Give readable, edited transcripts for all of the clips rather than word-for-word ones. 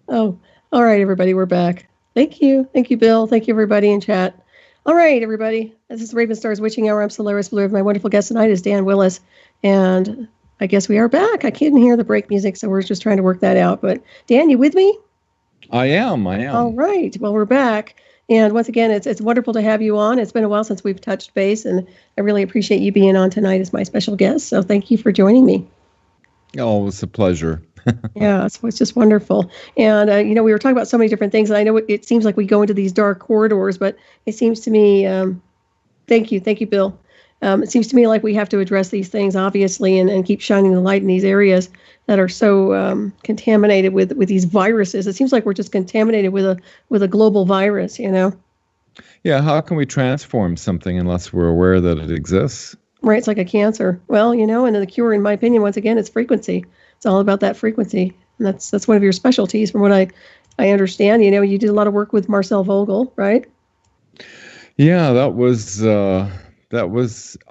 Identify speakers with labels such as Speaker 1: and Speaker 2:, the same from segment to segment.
Speaker 1: Oh, all right, everybody, we're back. Thank you. Thank you, Bill. Thank you, everybody in chat. All right, everybody. This is Ravenstar's Witching Hour. I'm Solaris BlueRaven. My wonderful guest tonight is Dan Willis. And I guess we are back. I couldn't hear the break music, so we're just trying to work that out. But Dan, you with me?
Speaker 2: I am.
Speaker 1: All right. Well, we're back. And once again, it's wonderful to have you on. It's been a while since we've touched base, and I really appreciate you being on tonight as my special guest. So thank you for joining me.
Speaker 2: Oh, it's a pleasure.
Speaker 1: Yeah, it's just wonderful. And, we were talking about so many different things. And I know it seems like we go into these dark corridors, but it seems to me, thank you, Bill. It seems to me like we have to address these things, obviously, and keep shining the light in these areas that are so contaminated with these viruses. It seems like we're just contaminated with a global virus,
Speaker 2: Yeah, how can we transform something unless we're aware that it exists?
Speaker 1: Right, it's like a cancer. Well, and the cure, in my opinion, once again, it's frequency. It's all about that frequency. And that's one of your specialties from what I understand. You did a lot of work with Marcel Vogel, right?
Speaker 2: Yeah, that was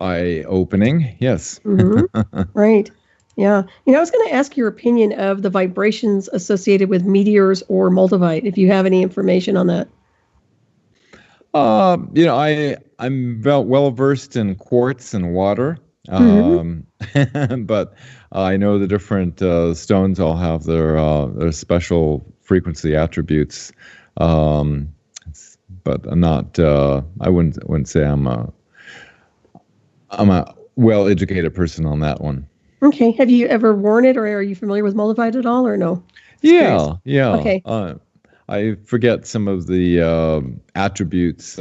Speaker 2: eye-opening. Yes.
Speaker 1: Mm-hmm. Right. Yeah. I was going to ask your opinion of the vibrations associated with meteors or moldavite, if you have any information on that.
Speaker 2: I'm well versed in quartz and water. But I know the different stones all have their special frequency attributes. But I'm not. I wouldn't say I'm a well-educated person on that one.
Speaker 1: Okay. Have you ever worn it, or are you familiar with moldavite at all, or no?
Speaker 2: Yeah.
Speaker 1: Okay.
Speaker 2: I forget some of the attributes.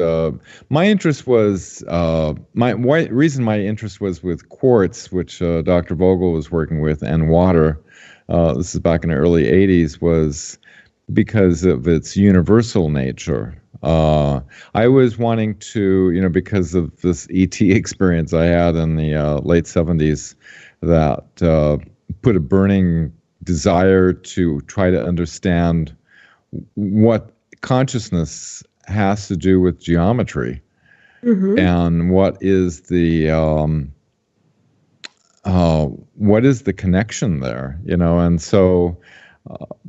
Speaker 2: My interest was my interest was with quartz, which Dr. Vogel was working with, and water. This is back in the early '80s. Was because of its universal nature. I was wanting to, because of this ET experience I had in the late '70s, that put a burning desire to try to understand what consciousness has to do with geometry, and what is the connection there, and so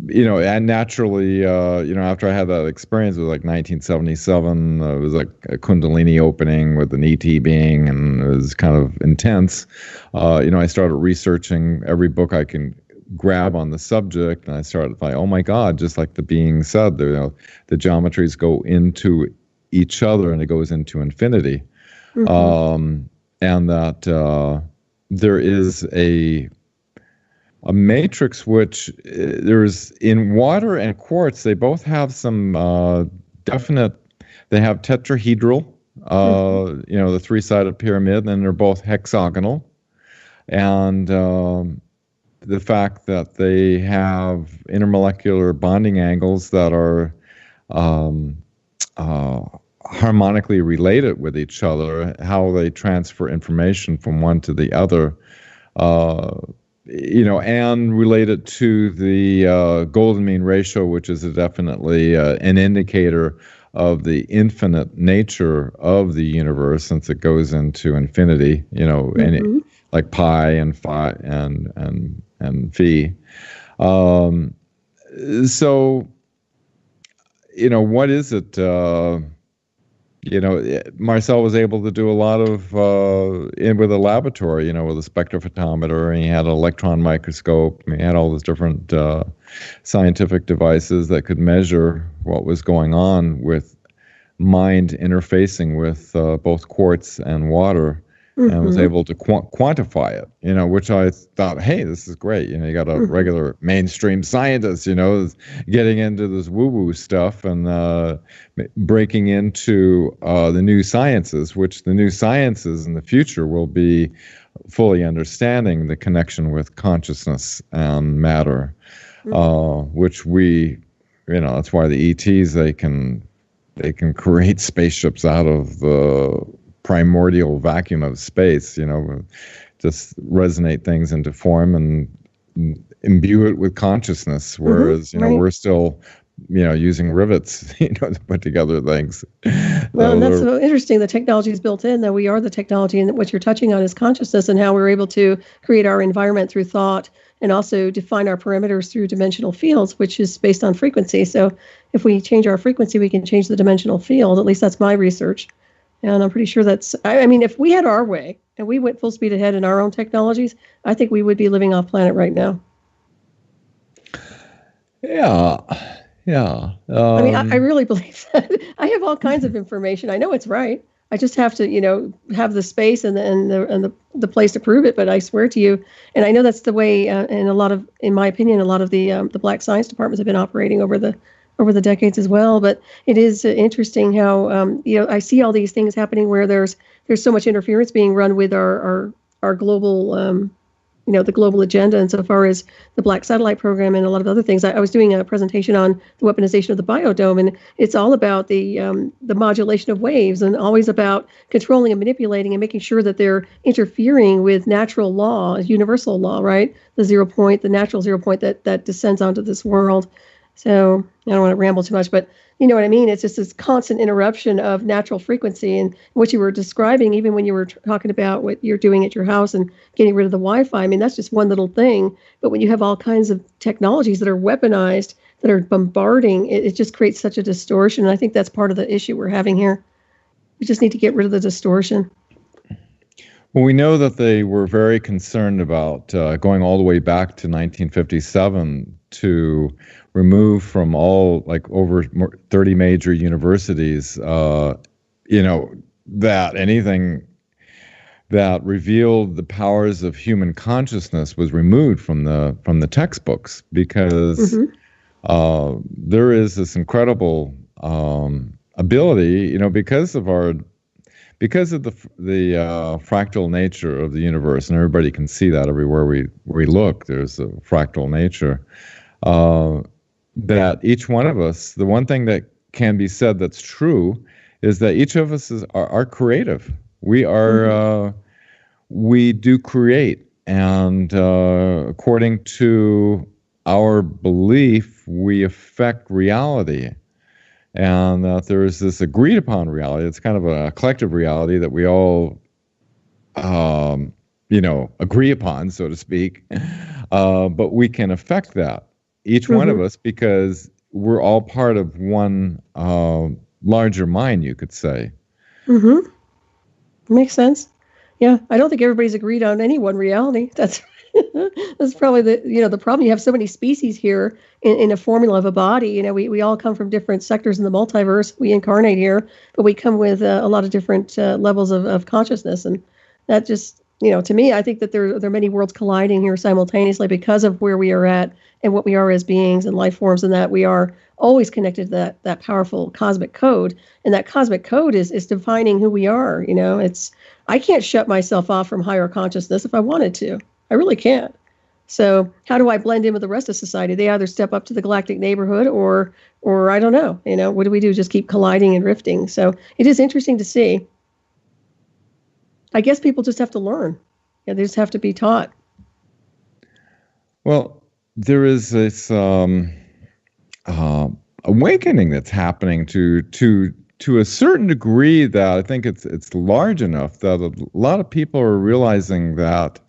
Speaker 2: and naturally, after I had that experience, it was like 1977. It was like a Kundalini opening with an ET being, and it was kind of intense. I started researching every book I can grab on the subject, and I started like, oh my God, just like the being said, the geometries go into each other, and it goes into infinity, and that there is a matrix which there's in water and quartz. They both have some definite. They have tetrahedral, the three-sided pyramid, and they're both hexagonal, and the fact that they have intermolecular bonding angles that are harmonically related with each other, how they transfer information from one to the other, and related to the golden mean ratio, which is definitely an indicator of the infinite nature of the universe, since it goes into infinity, and like pi and phi and phi. So, what is it? Marcel was able to do a lot of with a laboratory, with a spectrophotometer, and he had an electron microscope, and he had all these different scientific devices that could measure what was going on with mind interfacing with both quartz and water, and was able to quantify it, which I thought, hey, this is great. You got a regular mainstream scientist, getting into this woo-woo stuff and breaking into the new sciences, which the new sciences in the future will be fully understanding the connection with consciousness and matter, which we, that's why the ETs, they can create spaceships out of the primordial vacuum of space, just resonate things into form and imbue it with consciousness, whereas we're still using rivets to put together things.
Speaker 1: Well, and that's so interesting. The technology is built in, that we are the technology, and what you're touching on is consciousness, and how we're able to create our environment through thought and also define our parameters through dimensional fields, which is based on frequency. So if we change our frequency, we can change the dimensional field. At least that's my research. And I'm pretty sure I mean, if we had our way and we went full speed ahead in our own technologies, I think we would be living off planet right now.
Speaker 2: Yeah. Yeah.
Speaker 1: I mean, I really believe that. I have all kinds of information. I know it's right. I just have to, have the space and the place to prove it. But I swear to you, and I know that's the way, in my opinion, a lot of the black science departments have been operating over the decades as well. But it is interesting how, I see all these things happening where there's so much interference being run with our global, the global agenda insofar as the Black Satellite Program and a lot of other things. I was doing a presentation on the weaponization of the biodome, and it's all about the modulation of waves and always about controlling and manipulating and making sure that they're interfering with natural law, universal law, right? The natural 0 point that descends onto this world. So I don't want to ramble too much, but you know what I mean? It's just this constant interruption of natural frequency. And what you were describing, even when you were talking about what you're doing at your house and getting rid of the Wi-Fi, I mean, that's just one little thing. But when you have all kinds of technologies that are weaponized, that are bombarding, it just creates such a distortion. And I think that's part of the issue we're having here. We just need to get rid of the distortion.
Speaker 2: Well, we know that they were very concerned about going all the way back to 1957 to remove from all, like, over 30 major universities, that anything that revealed the powers of human consciousness was removed from the textbooks, because there is this incredible ability, because of the fractal nature of the universe, and everybody can see that everywhere we look. There's a fractal nature. That each one of us, the one thing that can be said that's true is that each of us are creative. We are, we do create. And according to our belief, we affect reality. And that there is this agreed upon reality. It's kind of a collective reality that we all, agree upon, so to speak. But we can affect that. Each one of us, because we're all part of one larger mind, you could say.
Speaker 1: Makes sense. Yeah, I don't think everybody's agreed on any one reality. That's probably the problem. You have so many species here in a formula of a body. We all come from different sectors in the multiverse. We incarnate here, but we come with a lot of different levels of consciousness, and that just, to me, I think that there are many worlds colliding here simultaneously because of where we are at and what we are as beings and life forms, and that we are always connected to that powerful cosmic code. And that cosmic code is defining who we are. I can't shut myself off from higher consciousness if I wanted to. I really can't. So how do I blend in with the rest of society? They either step up to the galactic neighborhood or I don't know. What do we do? Just keep colliding and rifting. So it is interesting to see. I guess people just have to learn. They just have to be taught.
Speaker 2: Well, there is this awakening that's happening to a certain degree that I think it's large enough that a lot of people are realizing that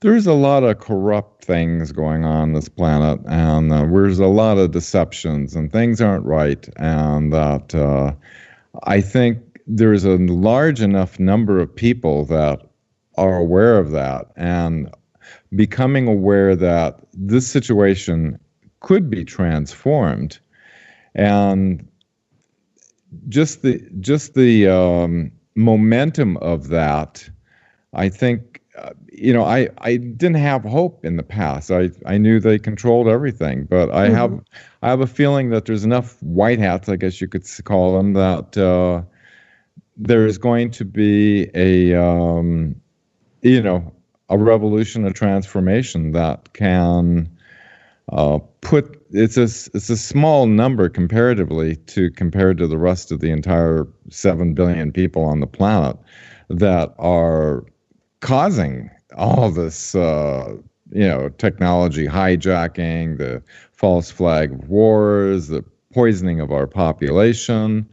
Speaker 2: there's a lot of corrupt things going on this planet, and there's a lot of deceptions, and things aren't right, and that I think there's a large enough number of people that are aware of that and becoming aware that this situation could be transformed, and just the momentum of that, I think, I didn't have hope in the past. I knew they controlled everything, but I have a feeling that there's enough white hats, I guess you could call them, that there's going to be a revolution, a transformation that can it's a small number compared to the rest of the entire 7 billion people on the planet that are causing all this, technology hijacking, the false flag wars, the poisoning of our population,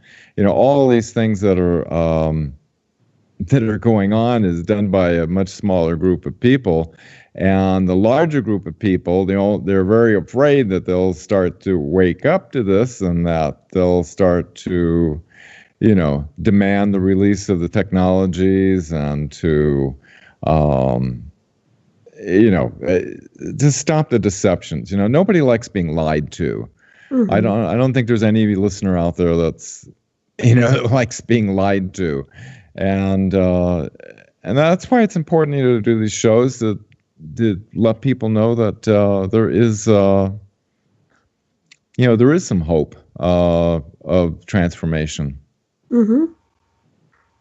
Speaker 2: all these things that are going on is done by a much smaller group of people. And the larger group of people, they're very afraid that they'll start to wake up to this and that they'll start to, demand the release of the technologies and to, to stop the deceptions. Nobody likes being lied to. Mm-hmm. I don't think there's any listener out there that's, that likes being lied to. And that's why it's important to do these shows to let people know that there is some hope of transformation.
Speaker 1: Mm-hmm.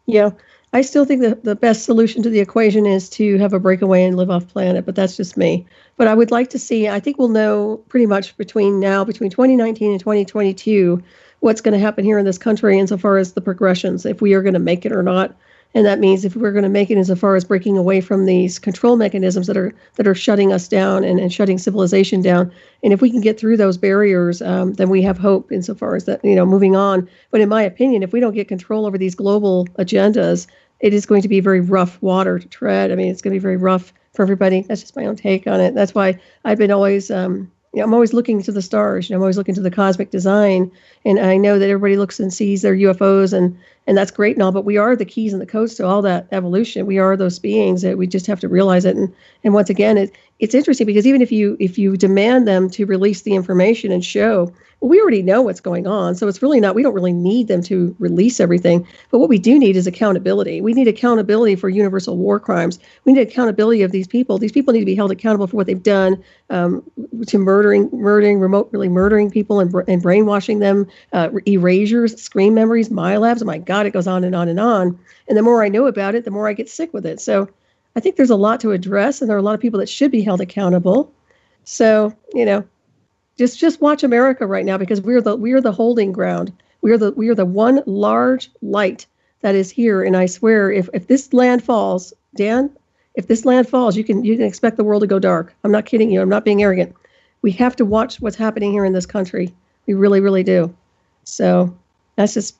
Speaker 1: Yeah, I still think that the best solution to the equation is to have a breakaway and live off planet, but that's just me. But I would like to see, I think we'll know pretty much between 2019 and 2022, what's going to happen here in this country insofar as the progressions, if we are going to make it or not. And that means if we're going to make it insofar as breaking away from these control mechanisms that are shutting us down and shutting civilization down. And if we can get through those barriers, then we have hope insofar as that, moving on. But in my opinion, if we don't get control over these global agendas, it is going to be very rough water to tread. I mean, it's going to be very rough for everybody. That's just my own take on it. That's why I've been always, I'm always looking to the stars. I'm always looking to the cosmic design. And I know that everybody looks and sees their UFOs and that's great and all, but we are the keys and the codes to all that evolution. We are those beings that we just have to realize it. And once again, it's interesting because even if you demand them to release the information and show, well, we already know what's going on. So it's really not, we don't really need them to release everything. But what we do need is accountability. We need accountability for universal war crimes. We need accountability of these people. These people need to be held accountable for what they've done to remotely murdering people and brainwashing them, erasures, screen memories, MyLabs. Oh my God, it goes on and on and on. And the more I know about it, the more I get sick with it. So I think there's a lot to address, and there are a lot of people that should be held accountable. So, just watch America right now, because we are the holding ground. We are the one large light that is here. And I swear, if this land falls, Dan, if this land falls, you can expect the world to go dark. I'm not kidding you. I'm not being arrogant. We have to watch what's happening here in this country. We really, really do. So that's just,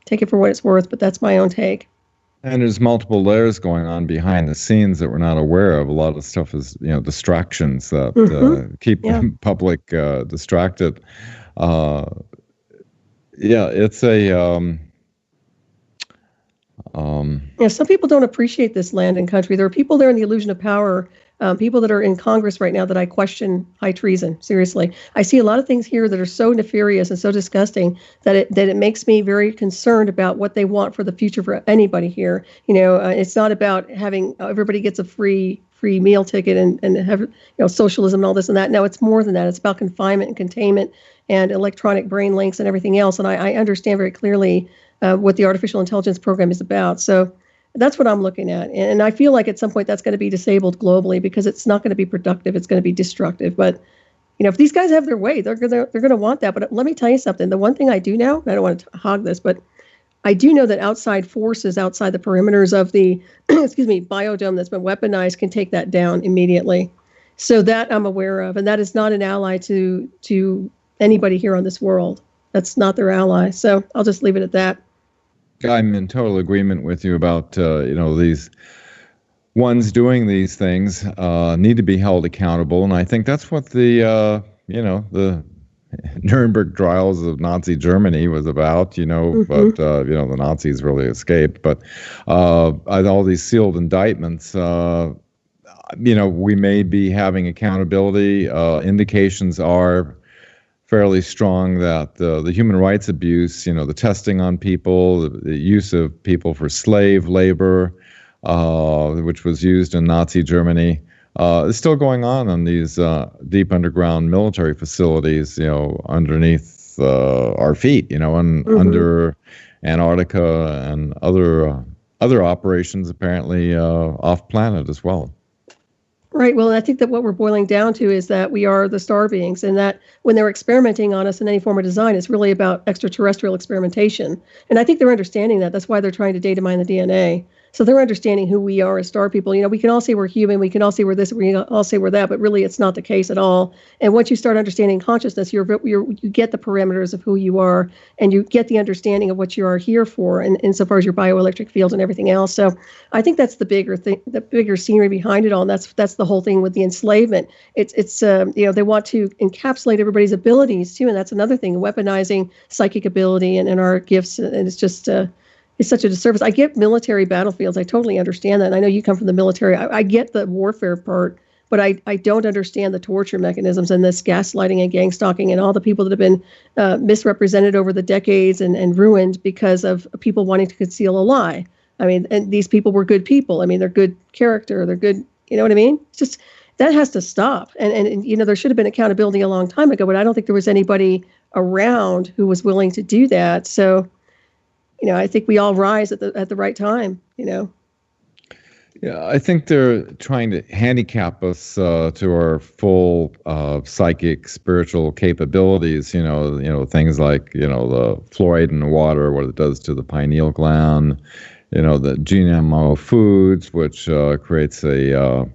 Speaker 1: take it for what it's worth, but that's my own take.
Speaker 2: And there's multiple layers going on behind the scenes that we're not aware of. A lot of stuff is, distractions that keep the public distracted. It's a...
Speaker 1: some people don't appreciate this land and country. There are people there in the illusion of power, people that are in Congress right now that I question high treason. Seriously, I see a lot of things here that are so nefarious and so disgusting that it makes me very concerned about what they want for the future for anybody here. It's not about having everybody gets a free meal ticket and have socialism and all this and that. No, it's more than that. It's about confinement and containment and electronic brain links and everything else. And I understand very clearly what the artificial intelligence program is about. So that's what I'm looking at. And I feel like at some point that's going to be disabled globally because it's not going to be productive. It's going to be destructive. But, if these guys have their way, they're going to want that. But let me tell you something. The one thing I do know, I don't want to hog this, but I do know that outside forces outside the perimeters of the, biodome that's been weaponized can take that down immediately. So that I'm aware of. And that is not an ally to anybody here on this world. That's not their ally. So I'll just leave it at that.
Speaker 2: I'm in total agreement with you about, these ones doing these things need to be held accountable. And I think that's what the Nuremberg trials of Nazi Germany was about, but, the Nazis really escaped. But all these sealed indictments, we may be having accountability. Indications are fairly strong that the human rights abuse, the testing on people, the use of people for slave labor, which was used in Nazi Germany, is still going on these deep underground military facilities, underneath our feet, and under Antarctica and other operations apparently off planet as well.
Speaker 1: Right. Well, I think that what we're boiling down to is that we are the star beings, and that when they're experimenting on us in any form of design, it's really about extraterrestrial experimentation. And I think they're understanding that. That's why they're trying to data mine the DNA. So they're understanding who we are as star people. We can all say we're human, we can all say we're this, we can all say we're that, but really it's not the case at all. And once you start understanding consciousness, you get the parameters of who you are, and you get the understanding of what you are here for, and insofar as your bioelectric field and everything else. So I think that's the bigger thing, the bigger scenery behind it all. And that's the whole thing with the enslavement. It's they want to encapsulate everybody's abilities too, and that's another thing, weaponizing psychic ability and our gifts, and it's just it's such a disservice. I get military battlefields. I totally understand that. And I know you come from the military. I get the warfare part, but I don't understand the torture mechanisms and this gaslighting and gang stalking and all the people that have been misrepresented over the decades and ruined because of people wanting to conceal a lie. I mean, and these people were good people. I mean, they're good character. They're good. You know what I mean? It's just, that has to stop. And there should have been accountability a long time ago, but I don't think there was anybody around who was willing to do that. So, I think we all rise at the right time,
Speaker 2: Yeah, I think they're trying to handicap us to our full psychic, spiritual capabilities. Things like the fluoride in the water, what it does to the pineal gland. The GMO foods, which creates a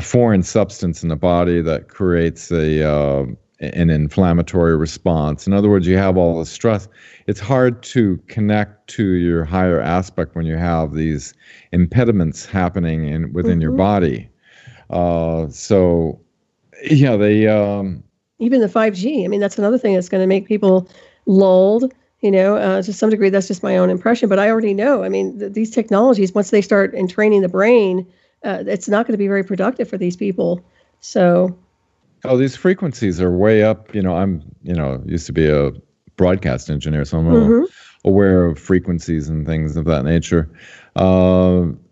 Speaker 2: foreign substance in the body that creates an inflammatory response. In other words, you have all the stress. It's hard to connect to your higher aspect when you have these impediments happening within your body. So, yeah, they
Speaker 1: even the 5G. I mean, that's another thing that's going to make people lulled. To some degree, that's just my own impression. But I already know. I mean, these technologies, once they start entraining the brain, it's not going to be very productive for these people. So.
Speaker 2: Oh, these frequencies are way up. I'm, used to be a broadcast engineer, so I'm a little aware of frequencies and things of that nature.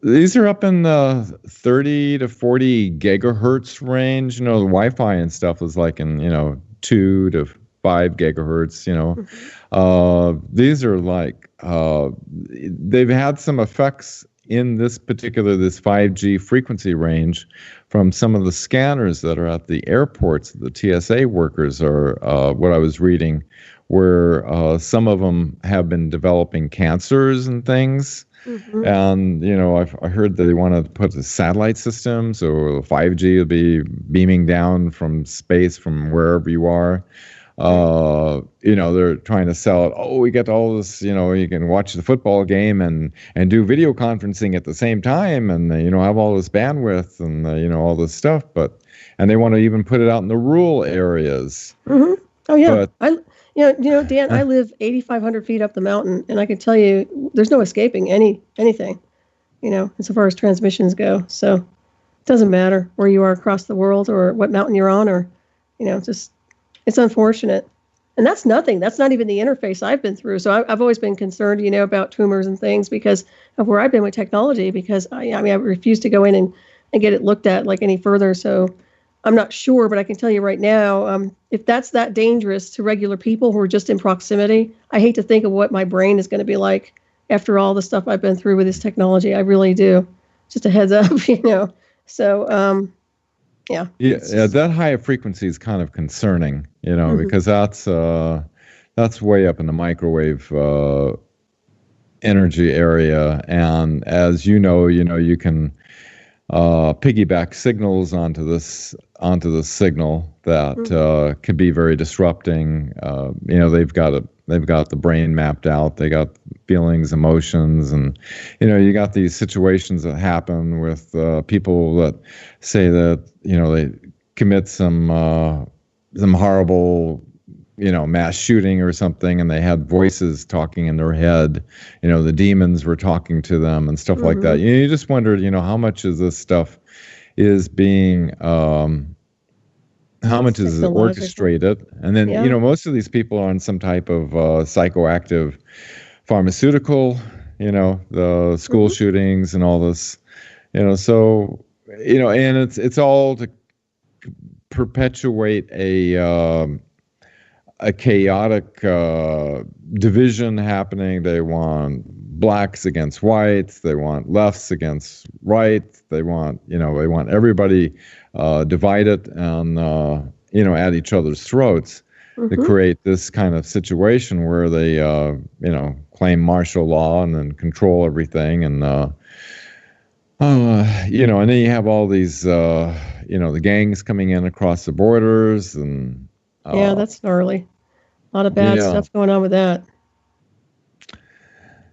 Speaker 2: These are up in the 30 to 40 gigahertz range. The Wi-Fi and stuff is like in, 2 to 5 gigahertz, These are like, they've had some effects in this 5G frequency range from some of the scanners that are at the airports. The TSA workers are, what I was reading, where some of them have been developing cancers and things. And, I heard that they want to put a satellite system, so 5G will be beaming down from space from wherever you are. They're trying to sell it. Oh, we get all this, you can watch the football game and do video conferencing at the same time and, have all this bandwidth and, all this stuff. And they want to even put it out in the rural areas.
Speaker 1: Oh, yeah. But, Dan, I live 8,500 feet up the mountain, and I can tell you there's no escaping anything, as far as transmissions go. So it doesn't matter where you are across the world or what mountain you're on or, it's unfortunate. And that's nothing. That's not even the interface I've been through. So I've always been concerned, about tumors and things because of where I've been with technology, because I refuse to go in and get it looked at like any further. So I'm not sure, but I can tell you right now, if that's that dangerous to regular people who are just in proximity, I hate to think of what my brain is going to be like after all the stuff I've been through with this technology. I really do. Just a heads up, So, yeah.
Speaker 2: Yeah, that high frequency is kind of concerning, because that's way up in the microwave energy area, and as you can piggyback signals onto this signal that can be very disrupting. They've got the brain mapped out. They got feelings, emotions, and you got these situations that happen with people that say that they commit some horrible mass shooting or something, and they had voices talking in their head. The demons were talking to them and stuff like that. You just wondered, how much of this stuff is being how much is orchestrated? And then, most of these people are on some type of psychoactive pharmaceutical, the school shootings and all this, so, and it's all to perpetuate a chaotic division happening. They want blacks against whites. They want lefts against rights. They want everybody divided and at each other's throats. to create this kind of situation where they, claim martial law and then control everything. And, and then you have all these, the gangs coming in across the borders. And
Speaker 1: yeah, that's gnarly. A lot of bad stuff going on with that.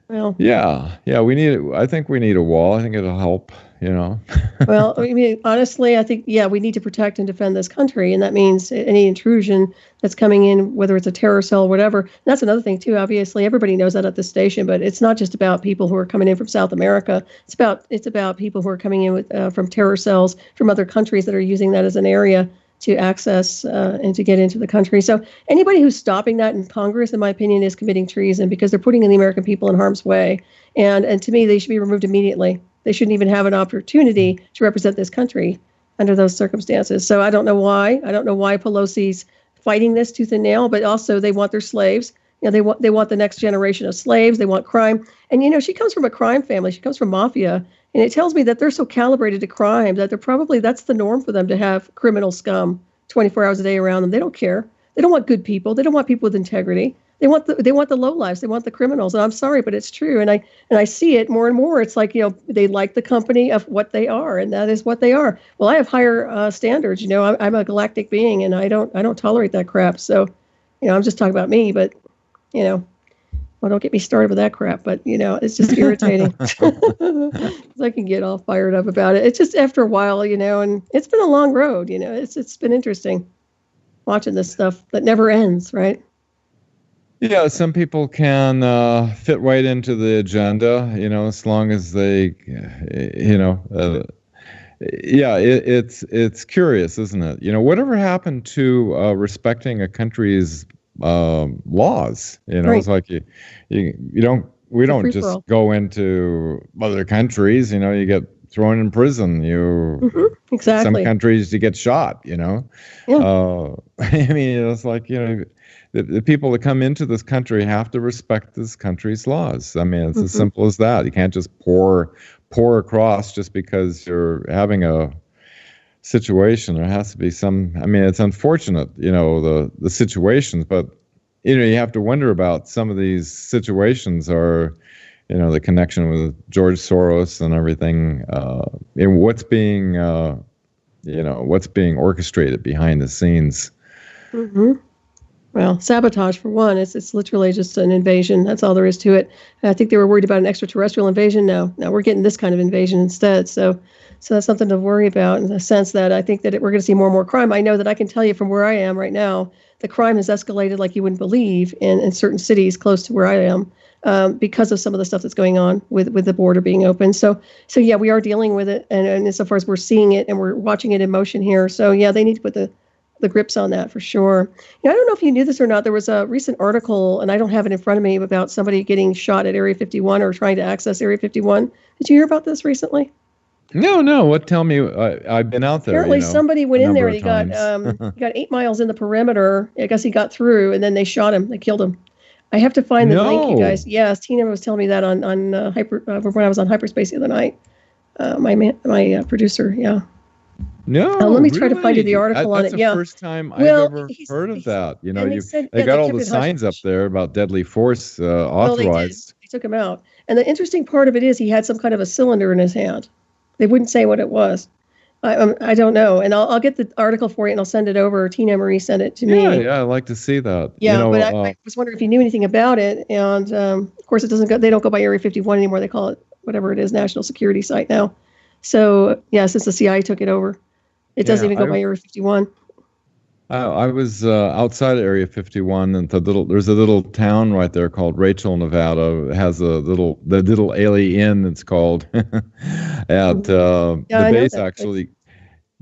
Speaker 1: Well,
Speaker 2: yeah, I think we need a wall. I think it'll help,
Speaker 1: Well, I mean, honestly, I think, we need to protect and defend this country. And that means any intrusion that's coming in, whether it's a terror cell or whatever. And that's another thing, too. Obviously, everybody knows that at this station, but it's not just about people who are coming in from South America. It's about people who are coming in with, from terror cells from other countries that are using that as an area to access and to get into the country. So anybody who's stopping that in Congress, in my opinion, is committing treason because they're putting the American people in harm's way. And to me, they should be removed immediately. They shouldn't even have an opportunity to represent this country under those circumstances. So I don't know why. I don't know why Pelosi's fighting this tooth and nail, but also they want their slaves. They want the next generation of slaves. They want crime. And, she comes from a crime family. She comes from mafia. And it tells me that they're so calibrated to crime that that's the norm for them to have criminal scum 24 hours a day around them. They don't care. They don't want good people. They don't want people with integrity. They want the lowlives. They want the criminals. And I'm sorry, but it's true. And I see it more and more. It's like, they like the company of what they are, and that is what they are. Well, I have higher standards. I'm a galactic being, and I don't tolerate that crap. So, I'm just talking about me, but, well, don't get me started with that crap. But, it's just irritating. 'Cause I can get all fired up about it. It's just after a while, and it's been a long road. It's been interesting watching this stuff that never ends, right?
Speaker 2: Yeah, some people can fit right into the agenda, as long as they, it's curious, isn't it? Whatever happened to respecting a country's laws?
Speaker 1: Right.
Speaker 2: It's like we don't just go into other countries, you get thrown in prison.
Speaker 1: Exactly.
Speaker 2: Some countries you get shot,
Speaker 1: Yeah.
Speaker 2: I mean, it's like, the people that come into this country have to respect this country's laws. I mean, it's as simple as that. You can't just pour across just because you're having a situation. There has to be some. I mean, it's unfortunate, the situations, but you have to wonder about some of these situations are, the connection with George Soros and everything, and what's being orchestrated behind the scenes.
Speaker 1: Well, sabotage for one. It's literally just an invasion. That's all there is to it. And I think they were worried about an extraterrestrial invasion. No, we're getting this kind of invasion instead. So that's something to worry about in the sense that I think that we're going to see more and more crime. I know that I can tell you from where I am right now, the crime has escalated like you wouldn't believe in certain cities close to where I am because of some of the stuff that's going on with the border being open. So yeah, we are dealing with it. And insofar as we're seeing it and we're watching it in motion here. So yeah, they need to put the grips on that for sure. I don't know if you knew this or not. There was a recent article, and I don't have it in front of me, about somebody getting shot at Area 51 or trying to access Area 51. Did you hear about this recently?
Speaker 2: No. What? Tell me. I've been out there.
Speaker 1: Apparently, somebody went in there and he got 8 miles in the perimeter. I guess he got through, and then they shot him. They killed him. I have to find the link, you guys. Yes, Tina was telling me that on when I was on Hyperspace the other night. My producer, yeah.
Speaker 2: No,
Speaker 1: let me try to find you the article on it.
Speaker 2: That's the first time I've ever heard of that. They got all the signs up there about deadly force authorized.
Speaker 1: They took him out. And the interesting part of it is he had some kind of a cylinder in his hand. They wouldn't say what it was. I don't know. And I'll get the article for you and I'll send it over. Tina Marie sent it to me.
Speaker 2: Yeah, I'd like to see that.
Speaker 1: Yeah, but I was wondering if you knew anything about it. And of course, they don't go by Area 51 anymore. They call it whatever it is, National Security Site now. So yeah, since the CIA took it over. It doesn't even go by Area 51.
Speaker 2: I was outside of Area 51, and there's a little town right there called Rachel, Nevada. It has the little alien, it's called. The base actually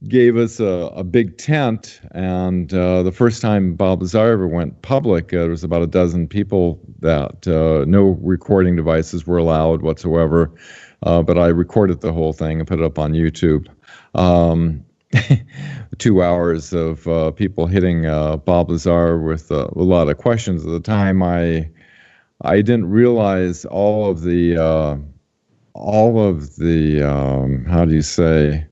Speaker 2: gave us a big tent, and the first time Bob Lazar ever went public, there was about a dozen people that no recording devices were allowed whatsoever. But I recorded the whole thing and put it up on YouTube. 2 hours of people hitting Bob Lazar with a lot of questions. At the time, I didn't realize all of the how do you say,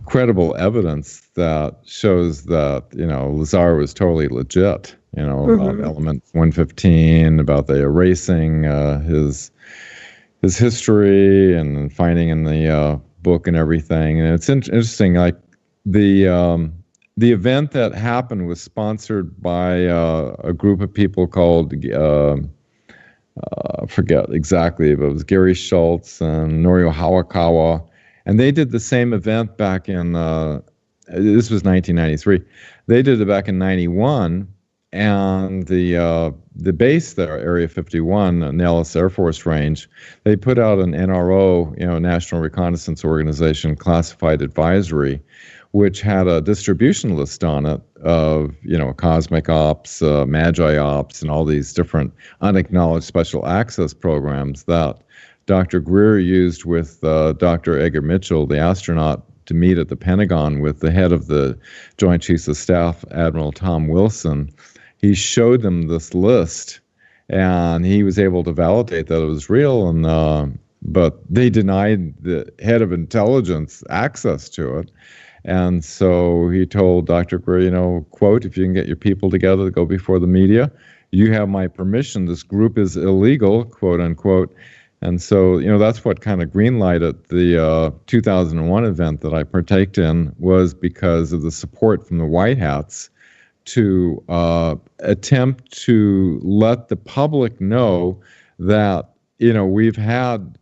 Speaker 2: credible evidence that shows that, Lazar was totally legit, about element 115, about the erasing his history and finding in the book and everything. And it's interesting, like the event that happened was sponsored by a group of people called, I forget exactly, but it was Gary Schultz and Norio Hawakawa. And they did the same event back in, this was 1993. They did it back in 91. And the base there, Area 51, Nellis Air Force Range, they put out an NRO, National Reconnaissance Organization classified advisory, which had a distribution list on it of, Cosmic Ops, Magi Ops, and all these different unacknowledged special access programs that Dr. Greer used with Dr. Edgar Mitchell, the astronaut, to meet at the Pentagon with the head of the Joint Chiefs of Staff, Admiral Tom Wilson. He showed them this list, and he was able to validate that it was real. And but they denied the head of intelligence access to it. And so he told Dr. Greer, quote, "If you can get your people together to go before the media, you have my permission. This group is illegal," quote unquote. And so, that's what kind of greenlighted the 2001 event that I partaked in, was because of the support from the White Hats to attempt to let the public know that, we've had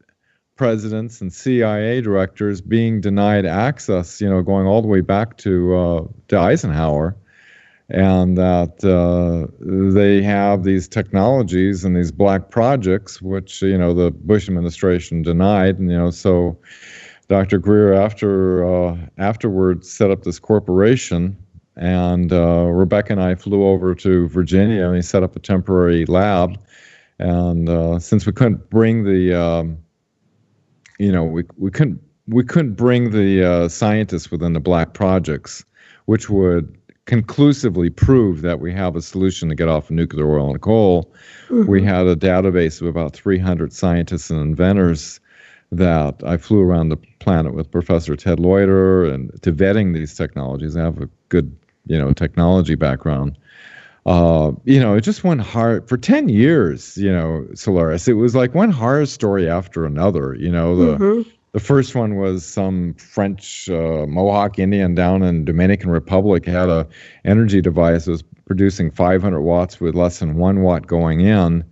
Speaker 2: presidents and CIA directors being denied access, going all the way back to Eisenhower, and that they have these technologies and these black projects, which, the Bush administration denied. And, so Dr. Greer afterwards set up this corporation, and Rebecca and I flew over to Virginia, and he set up a temporary lab. And since we couldn't bring the we couldn't bring the scientists within the black projects, which would conclusively prove that we have a solution to get off of nuclear oil and coal. We had a database of about 300 scientists and inventors that I flew around the planet with Professor Ted Loiter and to vetting these technologies. I have a good, technology background. It just went hard for 10 years, Solaris. It was like one horror story after another. The first one was some French Mohawk Indian down in Dominican Republic had a energy device that was producing 500 watts with less than 1 watt going in.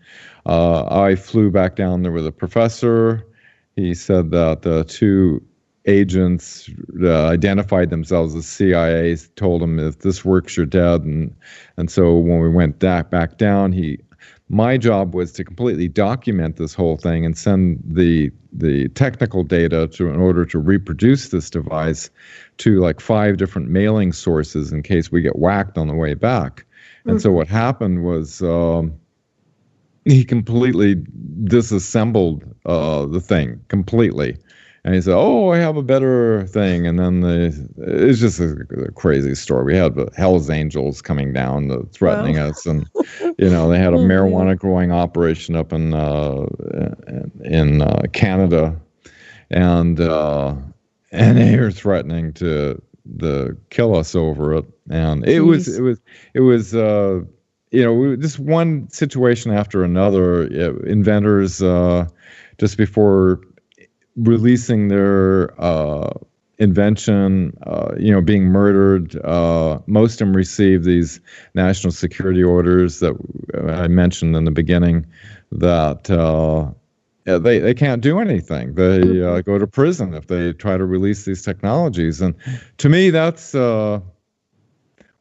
Speaker 2: I flew back down there with a professor. He said that the two agents identified themselves as CIA, told him, "If this works, you're dead." And so when we went back down, my job was to completely document this whole thing and send the technical data in order to reproduce this device to like 5 different mailing sources in case we get whacked on the way back. And so what happened was he completely disassembled the thing completely. And he said, "Oh, I have a better thing." And then it's just a crazy story. We had the Hell's Angels coming down threatening us. And, they had a marijuana growing operation up in Canada. And they were threatening to kill us over it. And it was just one situation after another. Inventors, just before releasing their invention, being murdered. Most of them received these national security orders that I mentioned in the beginning that they can't do anything. They go to prison if they try to release these technologies. And to me, that's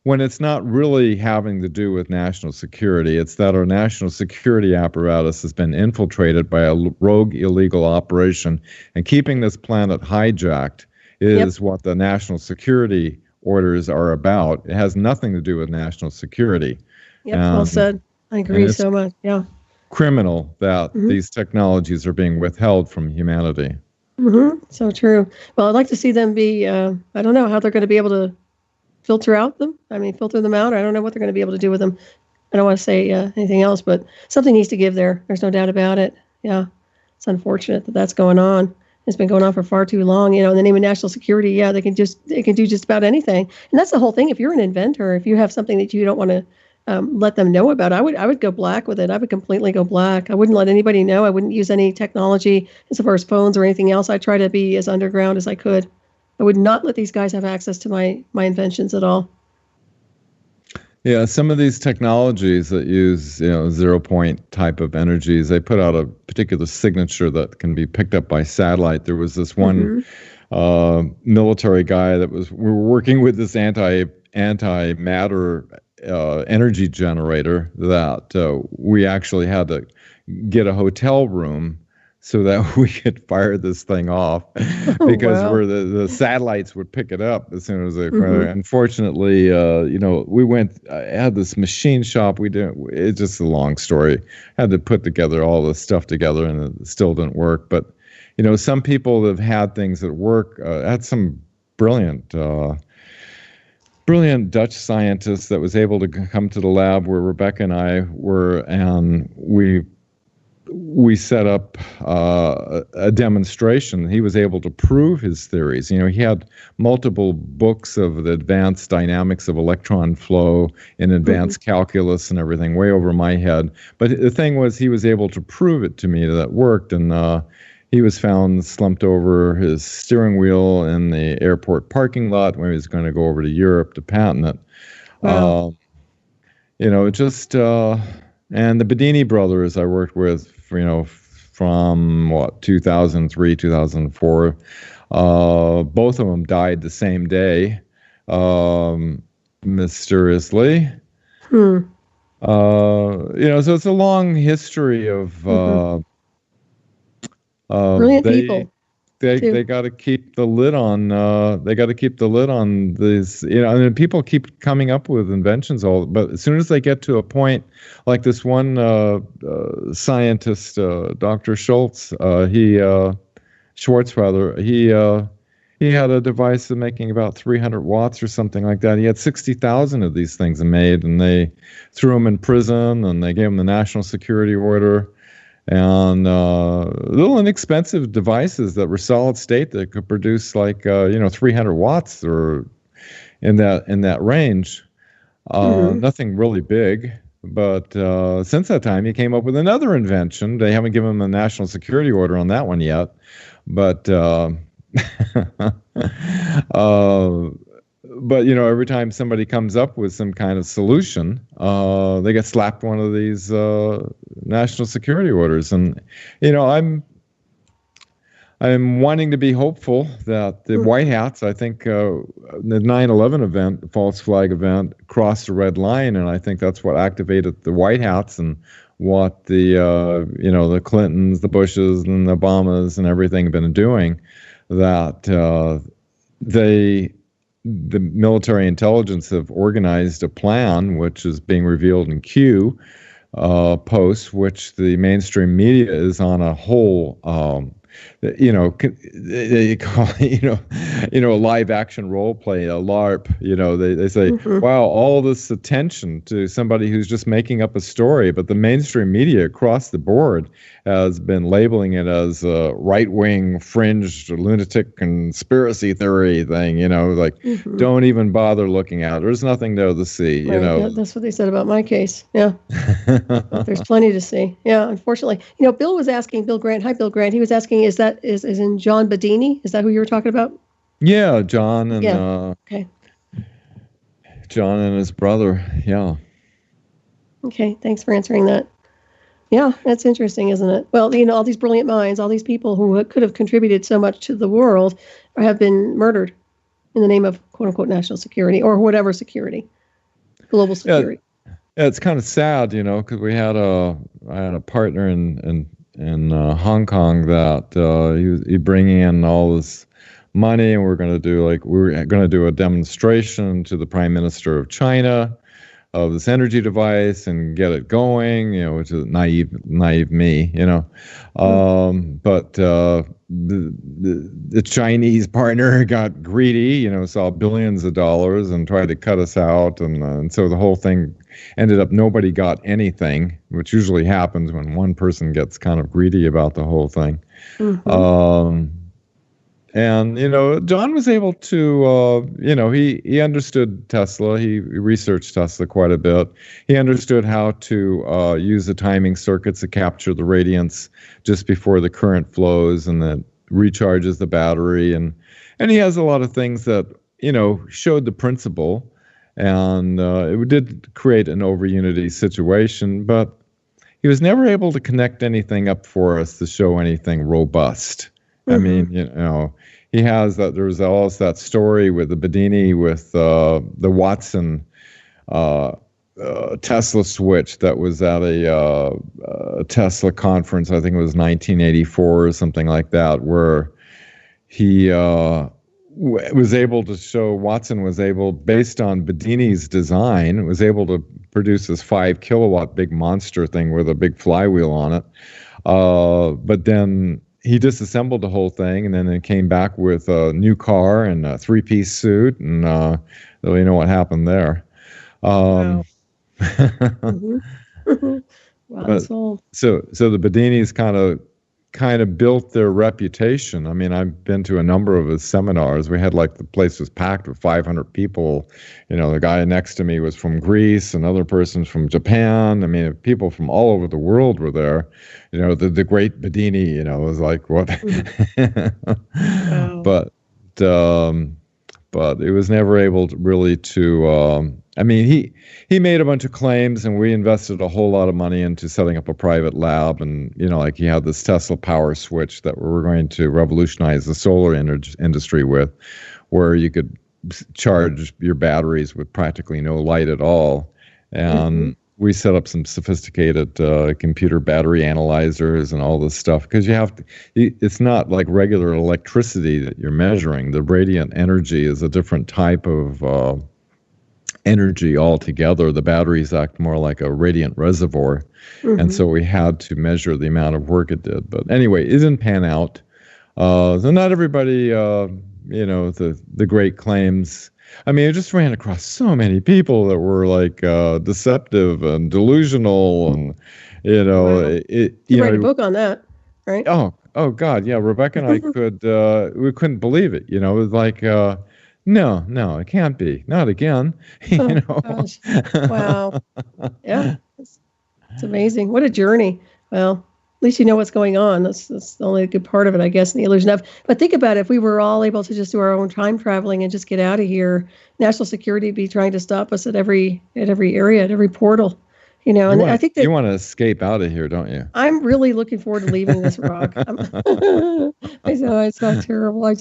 Speaker 2: when it's not really having to do with national security. It's that our national security apparatus has been infiltrated by a rogue illegal operation, and keeping this planet hijacked is what the national security orders are about. It has nothing to do with national security.
Speaker 1: Well said. I agree so much. Yeah.
Speaker 2: Criminal that these technologies are being withheld from humanity.
Speaker 1: So true. Well, I'd like to see them be, I don't know how they're going to be able to filter them out. I don't know what they're going to be able to do with them. I don't want to say anything else, but something needs to give there. There's no doubt about it. Yeah. It's unfortunate that that's going on. It's been going on for far too long. In the name of national security, yeah, they can do just about anything. And that's the whole thing. If you're an inventor, if you have something that you don't want to let them know about, I would go black with it. I would completely go black. I wouldn't let anybody know. I wouldn't use any technology as far as phones or anything else. I'd try to be as underground as I could. I would not let these guys have access to my inventions at all.
Speaker 2: Yeah, some of these technologies that use, 0-point type of energies, they put out a particular signature that can be picked up by satellite. There was this one military guy we were working with this antimatter energy generator that we actually had to get a hotel room so that we could fire this thing off because where the satellites would pick it up as soon as they Unfortunately, we had this machine shop. It's just a long story. Had to put together all this stuff together and it still didn't work. But, some people have had things that work, had some brilliant Dutch scientists that was able to come to the lab where Rebecca and I were, and we set up a demonstration. He was able to prove his theories. He had multiple books of the advanced dynamics of electron flow in advanced calculus and everything, way over my head. But the thing was, he was able to prove it to me that it worked, and he was found slumped over his steering wheel in the airport parking lot when he was going to go over to Europe to patent it.
Speaker 1: Wow.
Speaker 2: And the Bedini brothers I worked with, from 2003, 2004, both of them died the same day, mysteriously. So it's a long history of
Speaker 1: brilliant people.
Speaker 2: They got to keep the lid on. They got to keep the lid on these. And people keep coming up with inventions. But as soon as they get to a point, like this one scientist, Dr. Schwarzweiler, he had a device of making about 300 watts or something like that. He had 60,000 of these things made, and they threw him in prison, and they gave him the national security order. And little inexpensive devices that were solid state that could produce 300 watts or in that range. Nothing really big, but since that time he came up with another invention. They haven't given him a national security order on that one yet, but But every time somebody comes up with some kind of solution, they get slapped one of these national security orders. And I'm wanting to be hopeful that the white hats, I think the 9/11 event, the false flag event, crossed the red line, and I think that's what activated the white hats and what the Clintons, the Bushes, and the Obamas and everything have been doing. That the military intelligence have organized a plan, which is being revealed in Q posts, which the mainstream media is on a whole, they call it, a live action role play, a LARP. They say, wow, all this attention to somebody who's just making up a story, but the mainstream media across the board has been labeling it as a right-wing, fringe, lunatic conspiracy theory thing. Don't even bother looking at it. There's nothing there to see.
Speaker 1: Right. Yeah, that's what they said about my case. Yeah, there's plenty to see. Yeah, unfortunately, Bill was asking, Bill Grant. Hi, Bill Grant. He was asking, is in John Bedini? Is that who you were talking about?
Speaker 2: Yeah, John and
Speaker 1: okay.
Speaker 2: John and his brother. Yeah.
Speaker 1: Okay, thanks for answering that. Yeah, that's interesting, isn't it? Well, all these brilliant minds, all these people who could have contributed so much to the world have been murdered in the name of quote unquote national security or whatever security, global security.
Speaker 2: Yeah, it's kind of sad, because I had a partner in Hong Kong that he bringing in all this money, and we're going to do a demonstration to the Prime Minister of China of this energy device and get it going, which is naive me, but the Chinese partner got greedy, saw billions of dollars and tried to cut us out, and so the whole thing ended up nobody got anything, which usually happens when one person gets kind of greedy about the whole thing. And, John was able to, he understood Tesla. He researched Tesla quite a bit. He understood how to use the timing circuits to capture the radiance just before the current flows, and that recharges the battery. And he has a lot of things that, showed the principle. And it did create an over-unity situation, but he was never able to connect anything up for us to show anything robust. I mean, he has that. There was also that story with the Bedini with the Watson Tesla switch that was at a Tesla conference. I think it was 1984 or something like that, where he was able to show, Watson was able, based on Bedini's design, was able to produce this 5 kilowatt big monster thing with a big flywheel on it. But then he disassembled the whole thing, and then it came back with a new car and a 3-piece suit, and you know what happened there.
Speaker 1: Wow. Wow, that's old.
Speaker 2: So the Bedinis kind of built their reputation. I mean, I've been to a number of his seminars. We had, like, the place was packed with 500 people. The guy next to me was from Greece, another person's from Japan. I mean, people from all over the world were there. The great Bedini, was like, what?
Speaker 1: Wow.
Speaker 2: But it was never able to really to, I mean, he made a bunch of claims, and we invested a whole lot of money into setting up a private lab. And, like, he had this Tesla power switch that we were going to revolutionize the solar industry with, where you could charge your batteries with practically no light at all. And we set up some sophisticated computer battery analyzers and all this stuff, because it's not like regular electricity that you're measuring. The radiant energy is a different type of energy altogether. The batteries act more like a radiant reservoir. And so we had to measure the amount of work it did. But anyway, it didn't pan out. So not everybody, the great claims. I mean, I just ran across so many people that were like deceptive and delusional, and
Speaker 1: Wow. You write a book on that, right?
Speaker 2: Oh God, yeah. Rebecca and I we couldn't believe it. It was like, no, it can't be, not again.
Speaker 1: Gosh. Wow. Yeah, it's amazing. What a journey. Well, at least you know what's going on. That's the only good part of it, I guess, in the illusion of. But think about it, if we were all able to just do our own time traveling and just get out of here, national security would be trying to stop us at every area, at every portal. I think that
Speaker 2: you want to escape out of here, don't you?
Speaker 1: I'm really looking forward to leaving this rock. I know it's not terrible. I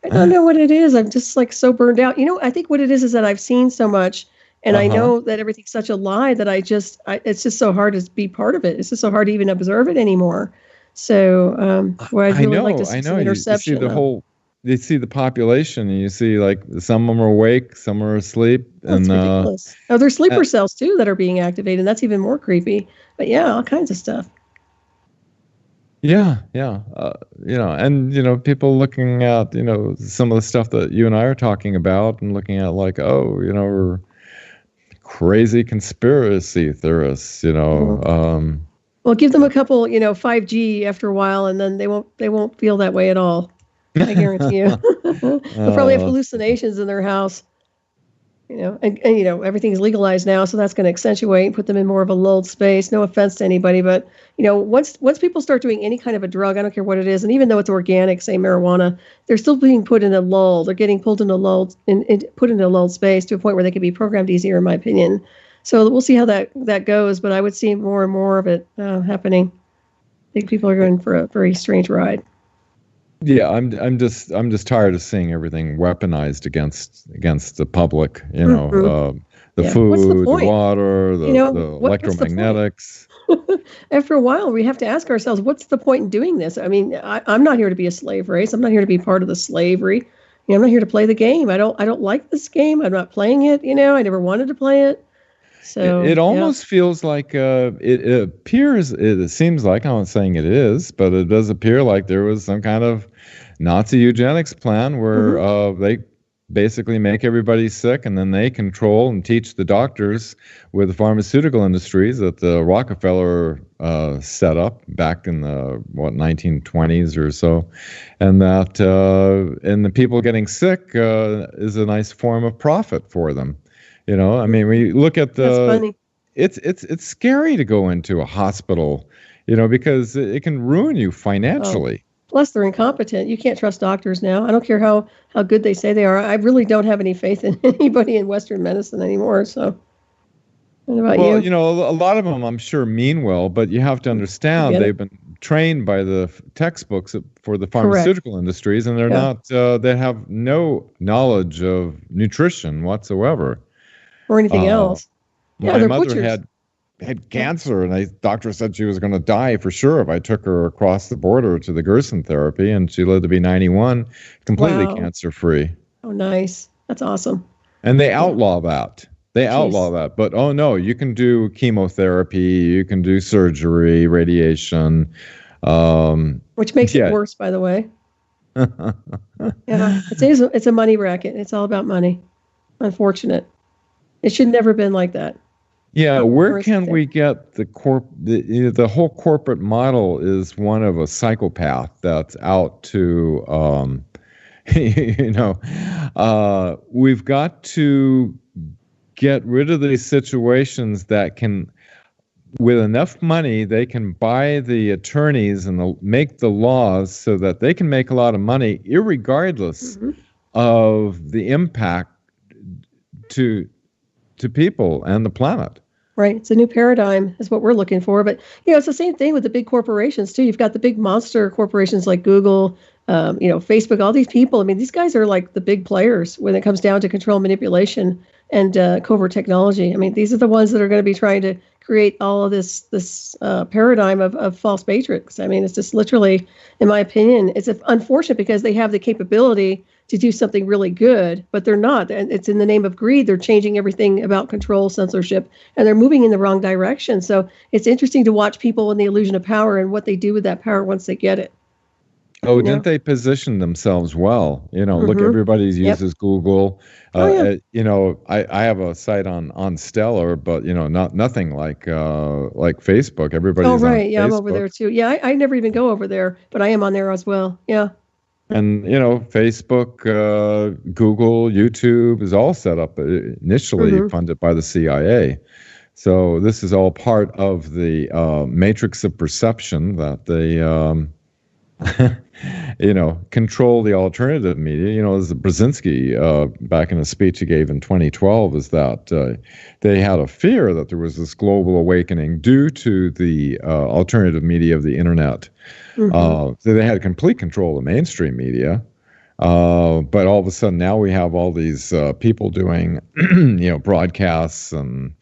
Speaker 1: don't know what it is. I'm just like so burned out. I think what it is that I've seen so much. And I know that everything's such a lie that it's just so hard to be part of it. It's just so hard to even observe it anymore. So, I'd really like to see some interception.
Speaker 2: You see the population, and you see, like, some of them are awake, some are asleep.
Speaker 1: That's ridiculous. There's sleeper cells too that are being activated, and that's even more creepy. But yeah, all kinds of stuff.
Speaker 2: Yeah. And, people looking at, some of the stuff that you and I are talking about, and looking at, like, we're crazy conspiracy theorists,
Speaker 1: Well, give them a couple, 5G after a while, and then they won't feel that way at all. I guarantee you. They'll probably have hallucinations in their house. And everything's legalized now, so that's going to accentuate and put them in more of a lulled space. No offense to anybody, but once people start doing any kind of a drug, I don't care what it is, and even though it's organic, say marijuana, they're still being put in a lull. They're getting pulled into lulled and put into a lulled space to a point where they can be programmed easier, in my opinion. So we'll see how that goes, but I would see more and more of it happening. I think people are going for a very strange ride.
Speaker 2: Yeah, I'm just tired of seeing everything weaponized against the public. The food, the water, the electromagnetics.
Speaker 1: After a while, we have to ask ourselves, what's the point in doing this? I mean, I'm not here to be a slave race. I'm not here to be part of the slavery. I'm not here to play the game. I don't like this game. I'm not playing it. I never wanted to play it. So
Speaker 2: it almost feels like it appears. It seems like, I'm not saying it is, but it does appear like there was some kind of Nazi eugenics plan where basically make everybody sick, and then they control and teach the doctors with the pharmaceutical industries that the Rockefeller set up back in the 1920s or so, and that and the people getting sick is a nice form of profit for them. I mean, we look at
Speaker 1: That's funny.
Speaker 2: It's scary to go into a hospital, because it can ruin you financially.
Speaker 1: Plus, they're incompetent. You can't trust doctors now. I don't care how good they say they are. I really don't have any faith in anybody in Western medicine anymore. So, what about you?
Speaker 2: A lot of them, I'm sure, mean well, but you have to understand they've been trained by the textbooks for the pharmaceutical industries, and they're not. They have no knowledge of nutrition whatsoever,
Speaker 1: or anything else.
Speaker 2: My mother had cancer, and the doctor said she was going to die for sure if I took her across the border to the Gerson therapy, and she lived to be 91, completely cancer-free.
Speaker 1: Oh, nice. That's awesome.
Speaker 2: And they outlaw that. Outlaw that. But, oh, no, you can do chemotherapy, you can do surgery, radiation.
Speaker 1: Which makes it worse, by the way. It's a money racket. It's all about money. Unfortunate. It should never have been like that.
Speaker 2: Yeah, where can we get the whole corporate model is one of a psychopath that's out to, we've got to get rid of these situations that can, with enough money, they can buy the attorneys and make the laws so that they can make a lot of money, irregardless of the impact to people and the planet.
Speaker 1: Right. It's a new paradigm is what we're looking for. But, it's the same thing with the big corporations, too. You've got the big monster corporations like Google, Facebook, all these people. I mean, these guys are like the big players when it comes down to control, manipulation, and covert technology. I mean, these are the ones that are going to be trying to create all of this paradigm of false matrix. I mean, it's just literally, in my opinion, it's unfortunate because they have the capability to do something really good, but they're not. And it's in the name of greed. They're changing everything about control, censorship, and they're moving in the wrong direction. So it's interesting to watch people in the illusion of power and what they do with that power once they get it.
Speaker 2: Oh, didn't they position themselves well? Look, everybody uses Google. I have a site on Stellar, but nothing like Facebook. Everybody's on Facebook.
Speaker 1: I'm over there too. Yeah, I never even go over there, but I am on there as well. Yeah.
Speaker 2: And, Facebook, Google, YouTube is all set up initially funded by the CIA. So this is all part of the matrix of perception that they, control the alternative media. As Brzezinski, back in a speech he gave in 2012, is that they had a fear that there was this global awakening due to the alternative media of the internet. So they had complete control of the mainstream media. But all of a sudden now we have all these people doing, broadcasts and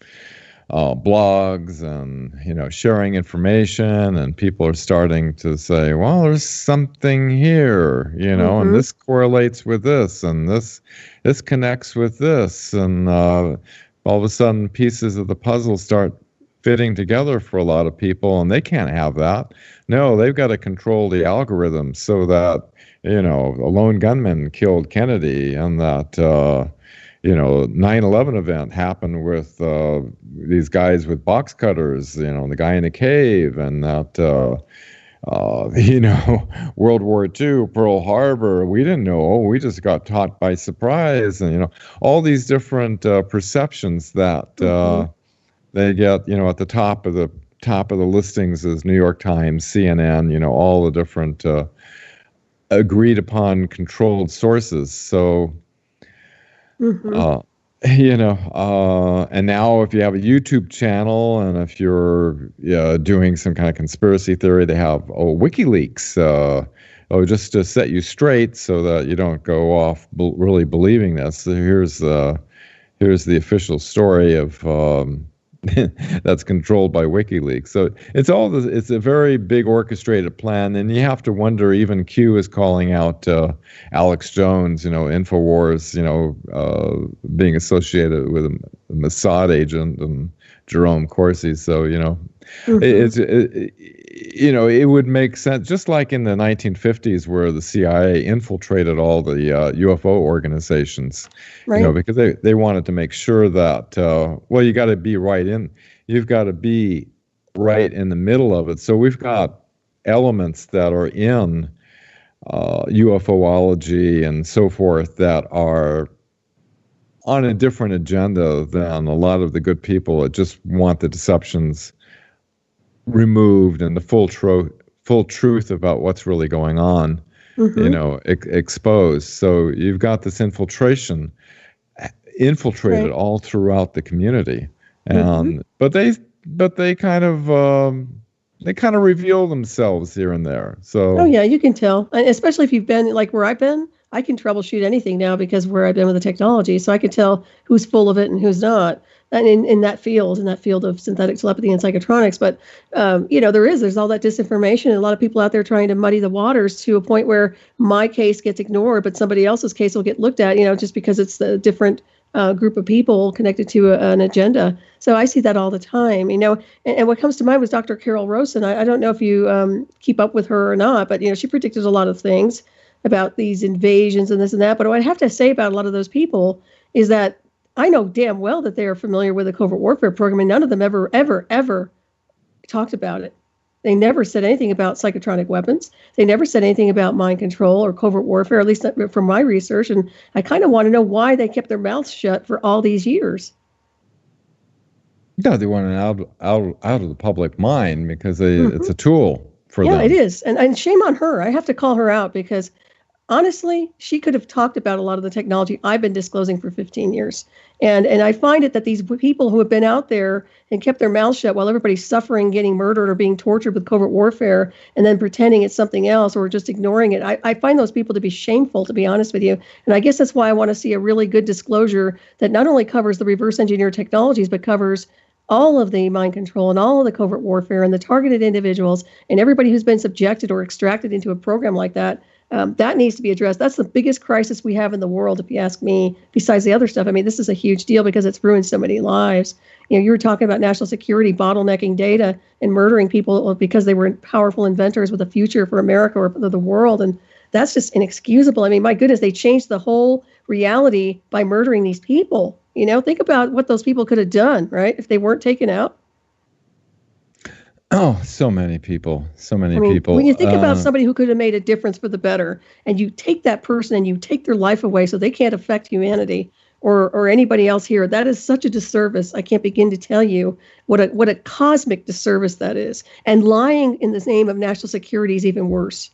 Speaker 2: blogs and, sharing information, and people are starting to say, well, there's something here, and this correlates with this, and this connects with this. And all of a sudden pieces of the puzzle start fitting together for a lot of people, and they can't have that. No, they've got to control the algorithm so that, a lone gunman killed Kennedy, and that, 9/11 event happened with these guys with box cutters, the guy in a cave, and that, World War II, Pearl Harbor, we didn't know, we just got caught by surprise, and, all these different perceptions that they get, at the top of the listings is New York Times, CNN, all the different agreed upon controlled sources. So, and now if you have a YouTube channel, and if you're doing some kind of conspiracy theory, they have WikiLeaks, just to set you straight so that you don't go off really believing this. So here's the official story of that's controlled by WikiLeaks. So it's a very big orchestrated plan, and you have to wonder. Even Q is calling out Alex Jones, InfoWars, being associated with a Mossad agent, and Jerome Corsi. So,
Speaker 1: Mm-hmm.
Speaker 2: it would make sense, just like in the 1950s where the CIA infiltrated all the UFO organizations,
Speaker 1: Right.
Speaker 2: because they wanted to make sure that, you got to be you've got to be right in the middle of it. So we've got elements that are in UFOlogy and so forth that are on a different agenda than a lot of the good people that just want the deceptions removed and the full truth about what's really going on,
Speaker 1: Mm-hmm.
Speaker 2: exposed. So you've got this infiltrated
Speaker 1: Right.
Speaker 2: all throughout the community,
Speaker 1: Mm-hmm.
Speaker 2: and but they kind of reveal themselves here and there.
Speaker 1: Oh
Speaker 2: So
Speaker 1: yeah, you can tell, and especially if you've been like where I've been. I can troubleshoot anything now because where I've been with the technology, so I can tell who's full of it and who's not. And in that field of synthetic telepathy and psychotronics, but there's all that disinformation and a lot of people out there trying to muddy the waters to a point where my case gets ignored, but somebody else's case will get looked at, just because it's the different group of people connected to an agenda. So I see that all the time, and what comes to mind was Dr. Carol Rosen. I don't know if you keep up with her or not, but she predicted a lot of things about these invasions and this and that. But what I have to say about a lot of those people is that I know damn well that they are familiar with the covert warfare program, and none of them ever, ever, ever talked about it. They never said anything about psychotronic weapons. They never said anything about mind control or covert warfare, at least from my research. And I kind of want to know why they kept their mouths shut for all these years.
Speaker 2: yeah, they want it out of the public mind because it's
Speaker 1: Mm-hmm.
Speaker 2: a tool for
Speaker 1: Yeah, it
Speaker 2: them.
Speaker 1: is. And shame on her. I have to call her out because honestly, she could have talked about a lot of the technology I've been disclosing for 15 years. And I find it that these people who have been out there and kept their mouths shut while everybody's suffering, getting murdered or being tortured with covert warfare, and then pretending it's something else or just ignoring it, I find those people to be shameful, to be honest with you. And I guess that's why I want to see a really good disclosure that not only covers the reverse engineer technologies, but covers all of the mind control and all of the covert warfare and the targeted individuals and everybody who's been subjected or extracted into a program like that. That needs to be addressed. That's the biggest crisis we have in the world, if you ask me, besides the other stuff. I mean, this is a huge deal because it's ruined so many lives. You were talking about national security bottlenecking data and murdering people because they were powerful inventors with a future for America or the world. And that's just inexcusable. I mean, my goodness, they changed the whole reality by murdering these people. Think about what those people could have done, right, if they weren't taken out.
Speaker 2: Oh, so many people, so
Speaker 1: I
Speaker 2: many
Speaker 1: mean,
Speaker 2: people.
Speaker 1: when you think about somebody who could have made a difference for the better, and you take that person and you take their life away so they can't affect humanity or anybody else here, that is such a disservice. I can't begin to tell you what a cosmic disservice that is. And lying in the name of national security is even worse.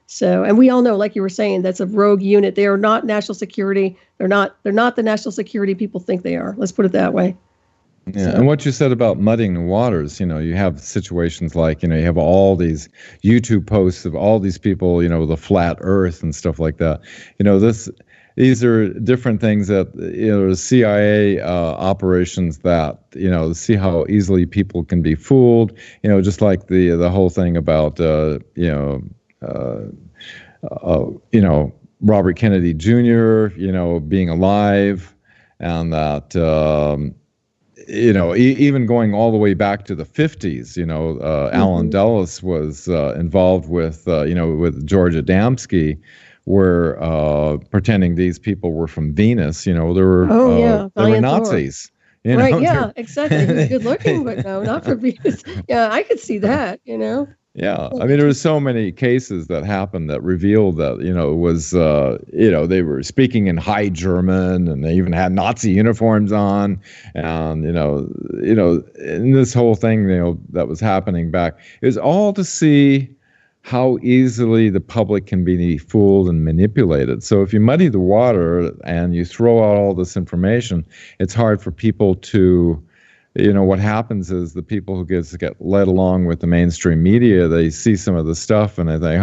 Speaker 1: So, and we all know, like you were saying, that's a rogue unit. They are not national security. They're not the national security people think they are. Let's put it that way.
Speaker 2: Yeah,
Speaker 1: So,
Speaker 2: and what you said about muddying the waters, you have situations like, you have all these YouTube posts of all these people, the flat earth and stuff like that. These are different things that, the CIA operations that, see how easily people can be fooled, just like the whole thing about, Robert Kennedy Jr., being alive, and that, even going all the way back to the 50s, Alan
Speaker 1: mm-hmm.
Speaker 2: Dulles was involved with, with George Adamski, where pretending these people were from Venus. There were
Speaker 1: Oh yeah,
Speaker 2: there were
Speaker 1: Valiant Thor.
Speaker 2: Nazis.
Speaker 1: Right, yeah, exactly. He was good looking, but no, not for Venus. Yeah, I could see that.
Speaker 2: Yeah,
Speaker 1: Well,
Speaker 2: I mean, there was so many cases that happened that revealed that, it was, they were speaking in High German, and they even had Nazi uniforms on, and in this whole thing, that was happening back, it was all to see how easily the public can be fooled and manipulated. So if you muddy the water and you throw out all this information, it's hard for people to. What happens is the people who get led along with the mainstream media, they see some of the stuff and they think,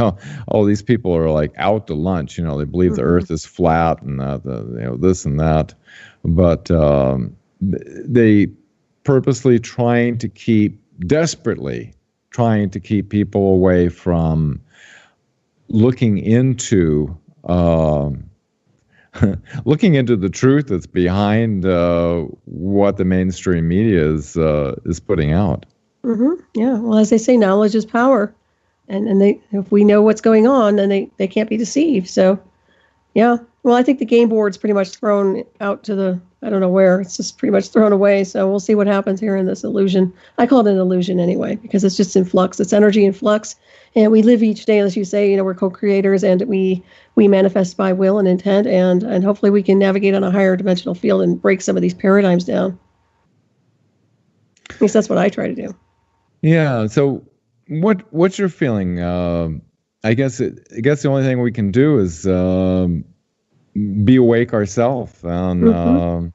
Speaker 2: oh, these people are like out to lunch. They believe
Speaker 1: mm-hmm.
Speaker 2: the earth is flat and this and that. But they purposely desperately trying to keep people away from looking into looking into the truth that's behind what the mainstream media is putting out.
Speaker 1: Yeah. Well, as they say, knowledge is power, and if we know what's going on, then they can't be deceived. So, yeah. Well, I think the game board's pretty much thrown out to I don't know where. It's just pretty much thrown away. So we'll see what happens here in this illusion. I call it an illusion anyway, because it's just in flux. It's energy in flux. And we live each day, as you say, we're co-creators, and we manifest by will and intent, and hopefully we can navigate on a higher dimensional field and break some of these paradigms down. At least that's what I try to do.
Speaker 2: Yeah. So what's your feeling? I guess the only thing we can do is be awake ourselves. And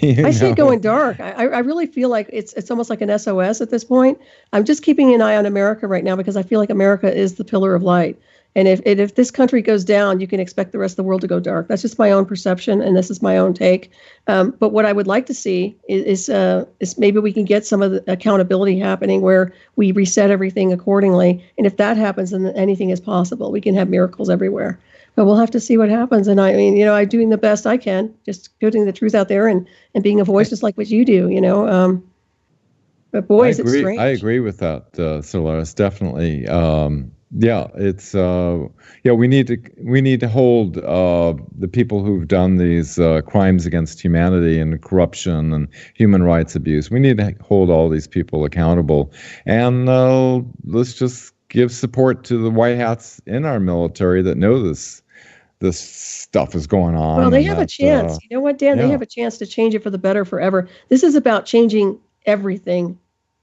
Speaker 1: I see it going dark. I really feel like it's almost like an SOS at this point. I'm just keeping an eye on America right now because I feel like America is the pillar of light. And if this country goes down, you can expect the rest of the world to go dark. That's just my own perception, and this is my own take. But what I would like to see is maybe we can get some of the accountability happening where we reset everything accordingly. And if that happens, then anything is possible. We can have miracles everywhere. But we'll have to see what happens. And I mean, I'm doing the best I can, just putting the truth out there and being a voice just like what you do, But boy, is it strange.
Speaker 2: I agree with that, Solaris, definitely. Yeah, it's we need to hold the people who've done these crimes against humanity and corruption and human rights abuse. We need to hold all these people accountable, and let's just give support to the white hats in our military that know this stuff is going on.
Speaker 1: Well, they have a chance. You know what, Dan? Yeah. They have a chance to change it for the better forever. This is about changing everything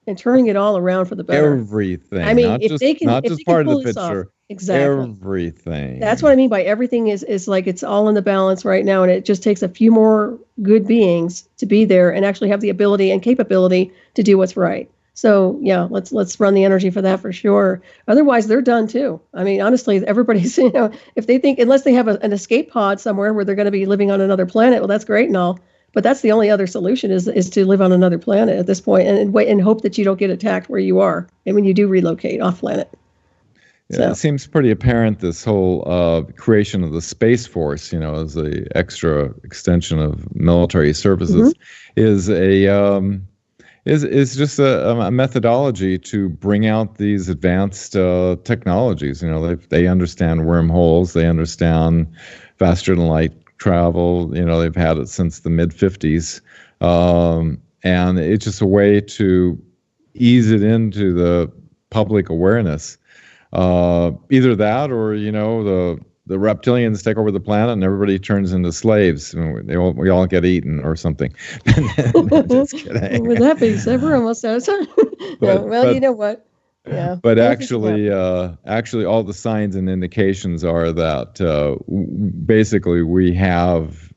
Speaker 1: and turning it all around for the better.
Speaker 2: Everything.
Speaker 1: I mean, if they can,
Speaker 2: not just part of the picture.
Speaker 1: Exactly.
Speaker 2: Everything.
Speaker 1: That's what I mean by everything is like it's all in the balance right now, and it just takes a few more good beings to be there and actually have the ability and capability to do what's right. So yeah, let's run the energy for that for sure. Otherwise, they're done too. I mean, honestly, everybody's if they think unless they have an escape pod somewhere where they're going to be living on another planet, well, that's great and all. But that's the only other solution is to live on another planet at this point and wait and hope that you don't get attacked where you are and when you do relocate off planet.
Speaker 2: Yeah, so. It seems pretty apparent this whole creation of the Space Force, as a extra extension of military services, is just a methodology to bring out these advanced technologies. They understand wormholes, they understand faster than light travel. They've had it since the mid-50s, and it's just a way to ease it into the public awareness. Either that, or the reptilians take over the planet and everybody turns into slaves. We all get eaten or something. Just kidding.
Speaker 1: With that being said, we're almost out of time. But you know what? Yeah.
Speaker 2: But actually, all the signs and indications are that basically we have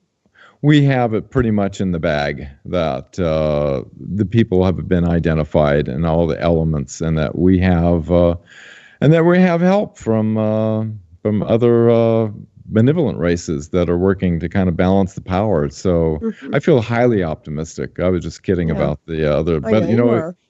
Speaker 2: it pretty much in the bag, that the people have been identified and all the elements, and that we have help from other benevolent races that are working to kind of balance the power. So I feel highly optimistic. I was just kidding about the other, but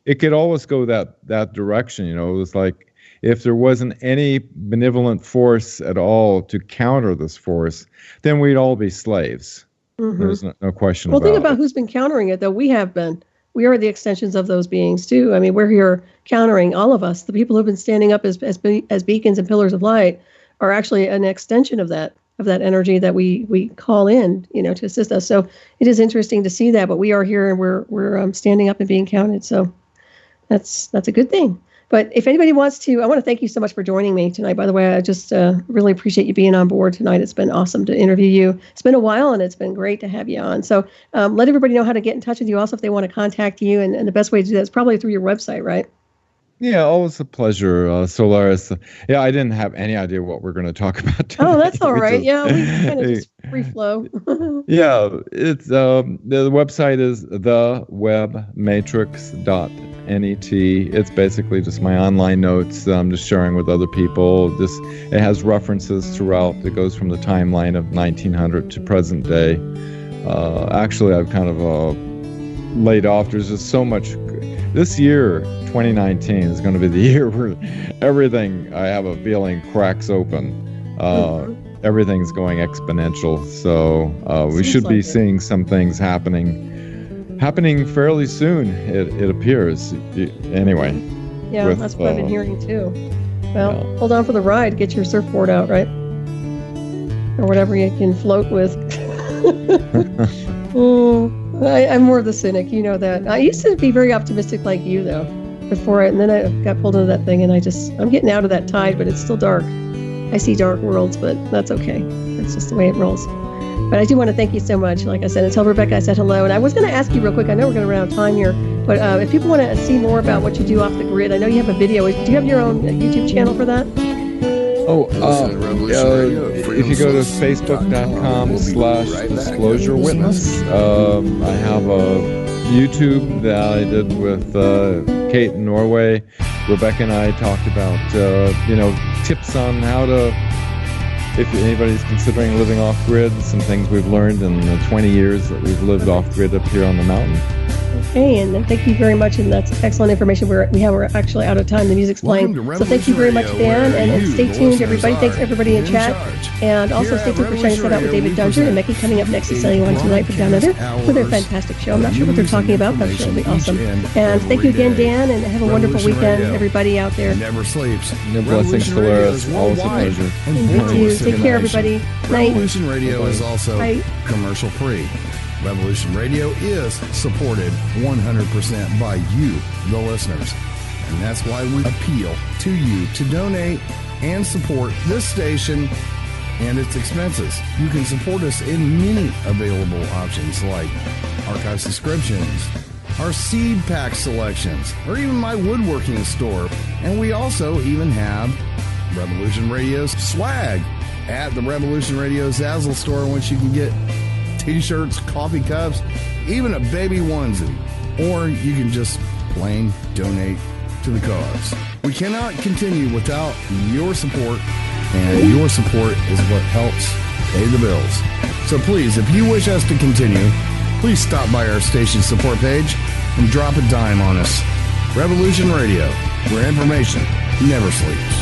Speaker 2: it could always go that direction. It was like if there wasn't any benevolent force at all to counter this force, then we'd all be slaves. There's no question about it.
Speaker 1: Well, think about who's been countering it, though. We have been. We are the extensions of those beings, too. I mean, we're here countering all of us. The people who've been standing up as beacons and pillars of light are actually an extension of that energy that we call in, to assist us. So it is interesting to see that, but we are here and we're standing up and being counted. So that's a good thing. But if anybody wants to, I want to thank you so much for joining me tonight. By the way, I just really appreciate you being on board tonight. It's been awesome to interview you. It's been a while, and it's been great to have you on. So let everybody know how to get in touch with you also if they want to contact you. And the best way to do that is probably through your website, right?
Speaker 2: Yeah, always a pleasure, Solaris. Yeah, I didn't have any idea what we're going to talk about today.
Speaker 1: Oh, that's all right. We kind of just free flow.
Speaker 2: Yeah, it's the website is thewebmatrix.net. It's basically just my online notes I'm just sharing with other people. It has references throughout. It goes from the timeline of 1900 to present day. Actually, I've kind of laid off. There's just so much. This year, 2019, is going to be the year where everything, I have a feeling, cracks open. everything's going exponential. So we should be seeing some things happening fairly soon. It appears. Anyway.
Speaker 1: Yeah, that's what I've been hearing too. Well, hold on for the ride. Get your surfboard out, right? Or whatever you can float with. I'm more of the cynic, you know that. I used to be very optimistic like you, though, and then I got pulled into that thing, and I'm getting out of that tide, but it's still dark. I see dark worlds, but that's okay. That's just the way it rolls. But I do want to thank you so much, like I said, and tell Rebecca I said hello. And I was going to ask you real quick, I know we're going to run out of time here, but if people want to see more about what you do off the grid, I know you have a video. Do you have your own YouTube channel for that?
Speaker 2: If you go to facebook.com/disclosure witness, I have a YouTube that I did with Kate in Norway. Rebecca and I talked about, tips on how to, if anybody's considering living off-grid, some things we've learned in the 20 years that we've lived off-grid up here on the mountain.
Speaker 1: Okay, and thank you very much, and that's excellent information. We're actually out of time. The music's playing. So thank you very much, Dan, and stay tuned, everybody. Thanks, everybody in chat. And also stay tuned for Shining Set Out with David Dungeon and Mickey coming up next to sell you one tonight for Down Under with their fantastic show. I'm not sure what they're talking about, but I'm sure it'll be awesome. And thank you again, Dan, and have a wonderful weekend, everybody out there.
Speaker 3: Never sleeps.
Speaker 2: Blessings, Solaris. Always a pleasure.
Speaker 1: Thank you. Take care, everybody. Night.
Speaker 3: Revolution Radio is also commercial free. Revolution Radio is supported 100% by you, the listeners. And that's why we appeal to you to donate and support this station and its expenses. You can support us in many available options like archive subscriptions, our seed pack selections, or even my woodworking store. And we also even have Revolution Radio's swag at the Revolution Radio Zazzle store, which you can get T-shirts, coffee cups, even a baby onesie. Or you can just plain donate to the cause. We cannot continue without your support, and your support is what helps pay the bills. So please, if you wish us to continue, please stop by our station support page and drop a dime on us. Revolution Radio, where information never sleeps.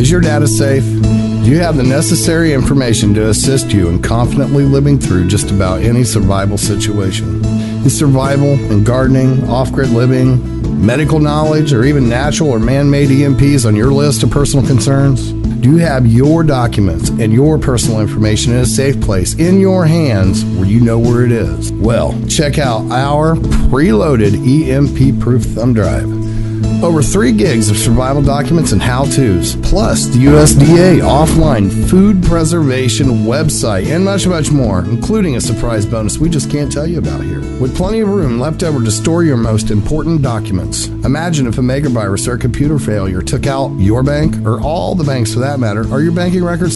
Speaker 3: Your data safe? Do you have the necessary information to assist you in confidently living through just about any survival situation? Is survival and gardening, off-grid living, medical knowledge, or even natural or man-made EMPs on your list of personal concerns? Do you have your documents and your personal information in a safe place in your hands where you know where it is? Well, check out our preloaded EMP-proof thumb drive. Over 3 gigs of survival documents and how-tos, plus the USDA offline food preservation website, and much, much more, including a surprise bonus we just can't tell you about here. With plenty of room left over to store your most important documents. Imagine if a megavirus or a computer failure took out your bank, or all the banks for that matter. Are your banking records